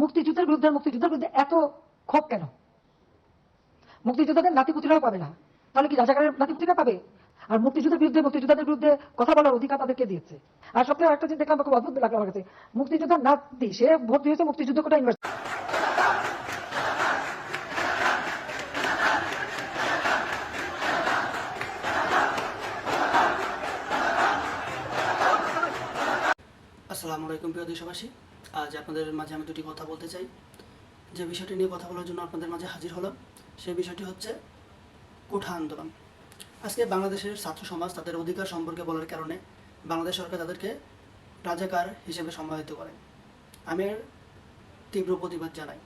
মুক্তিযুদ্ধের বিরুদ্ধে এত ক্ষোভ কেন? মুক্তিযোদ্ধাদের নাতিপুতিরাও পাবে না, তাহলে কি রাজাকারের নাতিপুতিরা পাবে? আর মুক্তিযোদ্ধাদের বিরুদ্ধে কথা বলার অধিকার তাদেরকে দিয়েছে। আর সবথেকে একটা জিনিস দেখলাম, খুব অদ্ভুত লাগলো আমার কাছে, মুক্তিযোদ্ধার নাতি সে ভর্তি হয়েছে মুক্তিযুদ্ধ কোটা ইউনিভার্সিটি। আসসালামু আলাইকুম প্রিয় দেশবাসী। আজ আপনাদের মাঝে আমি দুটি কথা বলতে চাই। যে বিষয়টি নিয়ে কথা বলার জন্য আপনাদের মাঝে হাজির হলাম, সেই বিষয়টি হচ্ছে কোঠা আন্দোলন। আজকে বাংলাদেশের ছাত্র সমাজ তাদের অধিকার সম্পর্কে বলার কারণে বাংলাদেশ সরকার তাদেরকে রাজাকার হিসেবে সম্মানিত করে। আমি এর তীব্র প্রতিবাদ জানাই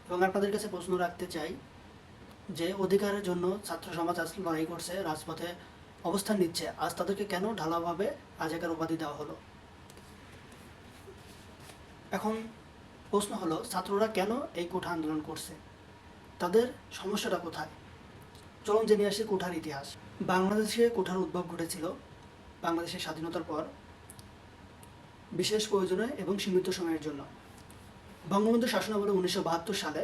এবং আপনাদের কাছে প্রশ্ন রাখতে চাই যে অধিকারের জন্য ছাত্র সমাজ আজ লড়াই করছে, রাজপথে অবস্থান নিচ্ছে, আজ তাদেরকে কেন ঢালাওভাবে রাজাকার উপাধি দেওয়া হলো? এখন প্রশ্ন হলো, ছাত্ররা কেন এই কোঠা আন্দোলন করছে, তাদের সমস্যাটা কোথায়? চলুন জেনে আসি কোঠার ইতিহাস। বাংলাদেশে কোঠার উদ্ভব ঘটেছিল বাংলাদেশের স্বাধীনতার পর বিশেষ প্রয়োজনে এবং সীমিত সময়ের জন্য। বঙ্গবন্ধু শাসনামলে 1972 সালে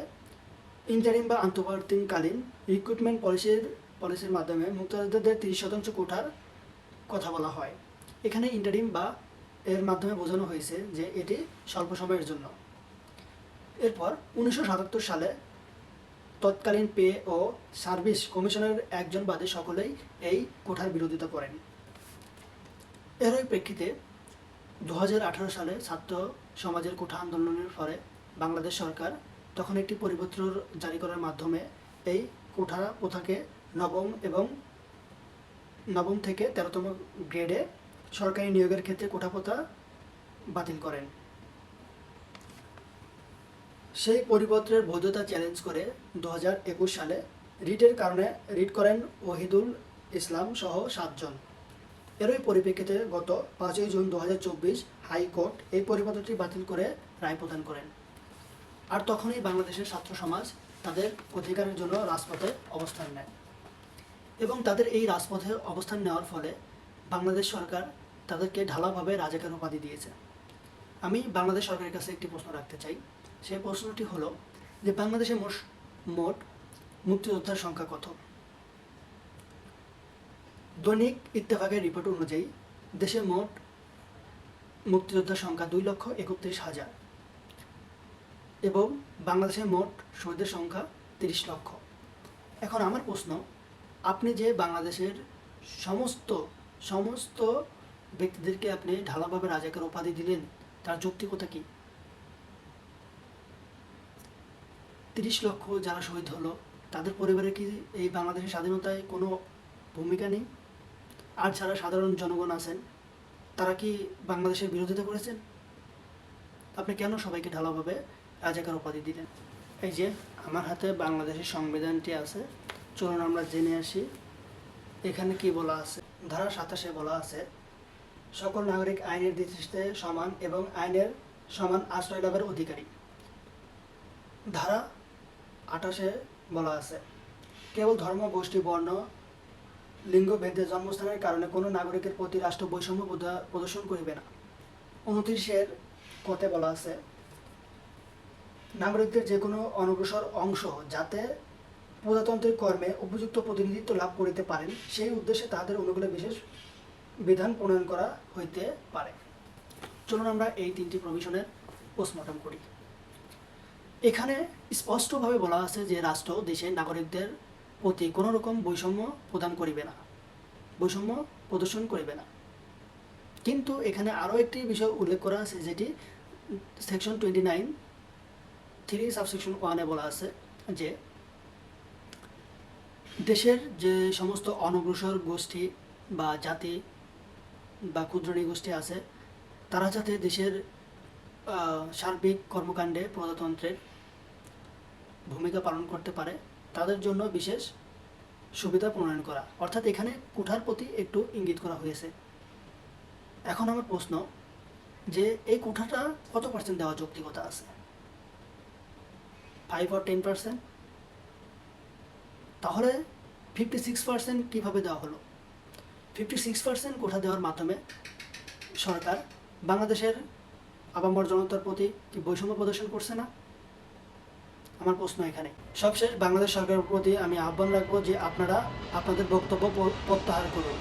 ইন্টারিম বা আন্তর্বর্তীকালীন রিক্রুটমেন্ট পলিসির মাধ্যমে মুক্তিযোদ্ধাদের 30% কোঠার কথা বলা হয়। এখানে ইন্টারিম বা এর মাধ্যমে বোঝানো হয়েছে যে এটি স্বল্প সময়ের জন্য। এরপর 1977 সালে তৎকালীন পে ও সার্ভিস কমিশনের একজন বাদে সকলেই এই কোঠার বিরোধিতা করেন। এরই প্রেক্ষিতে 2018 সালে ছাত্র সমাজের কোঠা আন্দোলনের ফলে বাংলাদেশ সরকার তখন একটি পরিপত্র জারি করার মাধ্যমে এই কোঠা প্রথাকে নবম থেকে 13তম গ্রেডে সরকারি নিয়োগের ক্ষেত্রে কোঠা প্রথা বাতিল করেন। সেই পরিপত্রের বৈধতা চ্যালেঞ্জ করে 2021 সালে রিট করেন ওহিদুল ইসলাম সহ 7 জন। এরই পরিপ্রেক্ষিতে গত 5 জুন 2024 হাইকোর্ট এই পরিপত্রটি বাতিল করে রায় প্রদান করেন। আর তখনই বাংলাদেশের ছাত্র সমাজ তাদের অধিকারের জন্য রাজপথে অবস্থান নেয় এবং তাদের এই রাজপথে অবস্থান নেওয়ার ফলে বাংলাদেশ সরকার তাদেরকে ঢালাওভাবে রাজাকার উপাধি দিয়েছে। আমি বাংলাদেশ সরকারের কাছে একটি প্রশ্ন রাখতে চাই। সেই প্রশ্নটি হলো যে বাংলাদেশে মোট মুক্তিযোদ্ধার সংখ্যা কত? দৈনিক ইত্তেফাকের রিপোর্ট অনুযায়ী দেশে মোট মুক্তিযোদ্ধার সংখ্যা 2,31,000 এবং বাংলাদেশে মোট শহীদের সংখ্যা 30 লক্ষ। এখন আমার প্রশ্ন, আপনি যে বাংলাদেশের সমস্ত ব্যক্তিদেরকে আপনি ঢালাভাবে রাজাকার উপাধি দিলেন, তার যৌক্তিকতা কি? 30 লক্ষ যারা শহীদ হলো তাদের পরিবারে কি এই বাংলাদেশের স্বাধীনতায় কোনো ভূমিকা নেই? আর যারা সাধারণ জনগণ আছেন তারা কি বাংলাদেশের বিরোধিতা করেছেন? আপনি কেন সবাইকে ঢালাভাবে রাজাকার উপাধি দিলেন? এই যে আমার হাতে বাংলাদেশের সংবিধানটি আছে, চলুন আমরা জেনে আসি এখানে কি বলা আছে। ধারা 27 বলা আছে, সকল নাগরিক আইনের দৃষ্টিতে সমান এবং আইনের সমান আশ্রয় লাভের অধিকারী। ধারা 28 বলা আছে, কেবল ধর্ম, গোষ্ঠী, বর্ণ, লিঙ্গ ভেদে জন্মস্থানের কারণে কোনো নাগরিকের প্রতি রাষ্ট্র বৈষম্য প্রদর্শন করিবে না। 29 কতে বলা আছে, নাগরিকদের যে কোনো অনগ্রসর অংশ যাতে প্রজাতন্ত্রের কর্মে উপযুক্ত প্রতিনিধিত্ব লাভ করিতে পারেন, সেই উদ্দেশ্যে তাদের অনুকূলে বিশেষ বিধান প্রণয়ন করা হইতে পারে। চলুন আমরা এই 3টি প্রভিশনের পোস্টমর্টম করি। এখানে স্পষ্টভাবে বলা আছে যে রাষ্ট্র দেশের নাগরিকদের প্রতি কোনো রকম বৈষম্য প্রদর্শন করিবে না। কিন্তু এখানে আরও একটি বিষয় উল্লেখ করা আছে, যেটি সেকশন 29 3 সাবসেকশন 1 বলা আছে যে দেশের যে সমস্ত অনগ্রসর গোষ্ঠী বা জাতি বা ক্ষুদ্র গোষ্ঠী আছে তারা যাতে দেশের সার্বিক কর্মকাণ্ডে প্রজাতন্ত্রের ভূমিকা পালন করতে পারে, তাদের জন্য বিশেষ সুবিধা প্রণয়ন করা। অর্থাৎ এখানে কোঠার প্রতি একটু ইঙ্গিত করা হয়েছে। এখন আমার প্রশ্ন যে এই কোঠাটা কত পার্সেন্ট দেওয়া যৌক্তিকতা আছে? 5 or 10%? তাহলে 56% কীভাবে দেওয়া হলো? 56% কোঠা দেওয়ার মাধ্যমে সরকার বাংলাদেশের আপামর জনতার প্রতি কি বৈষম্য প্রদর্শন করছে না? আমার প্রশ্ন এখানে। সবশেষ বাংলাদেশ সরকারের প্রতি আমি আহ্বান রাখবো যে আপনারা আপনাদের বক্তব্য প্রত্যাহার করুন।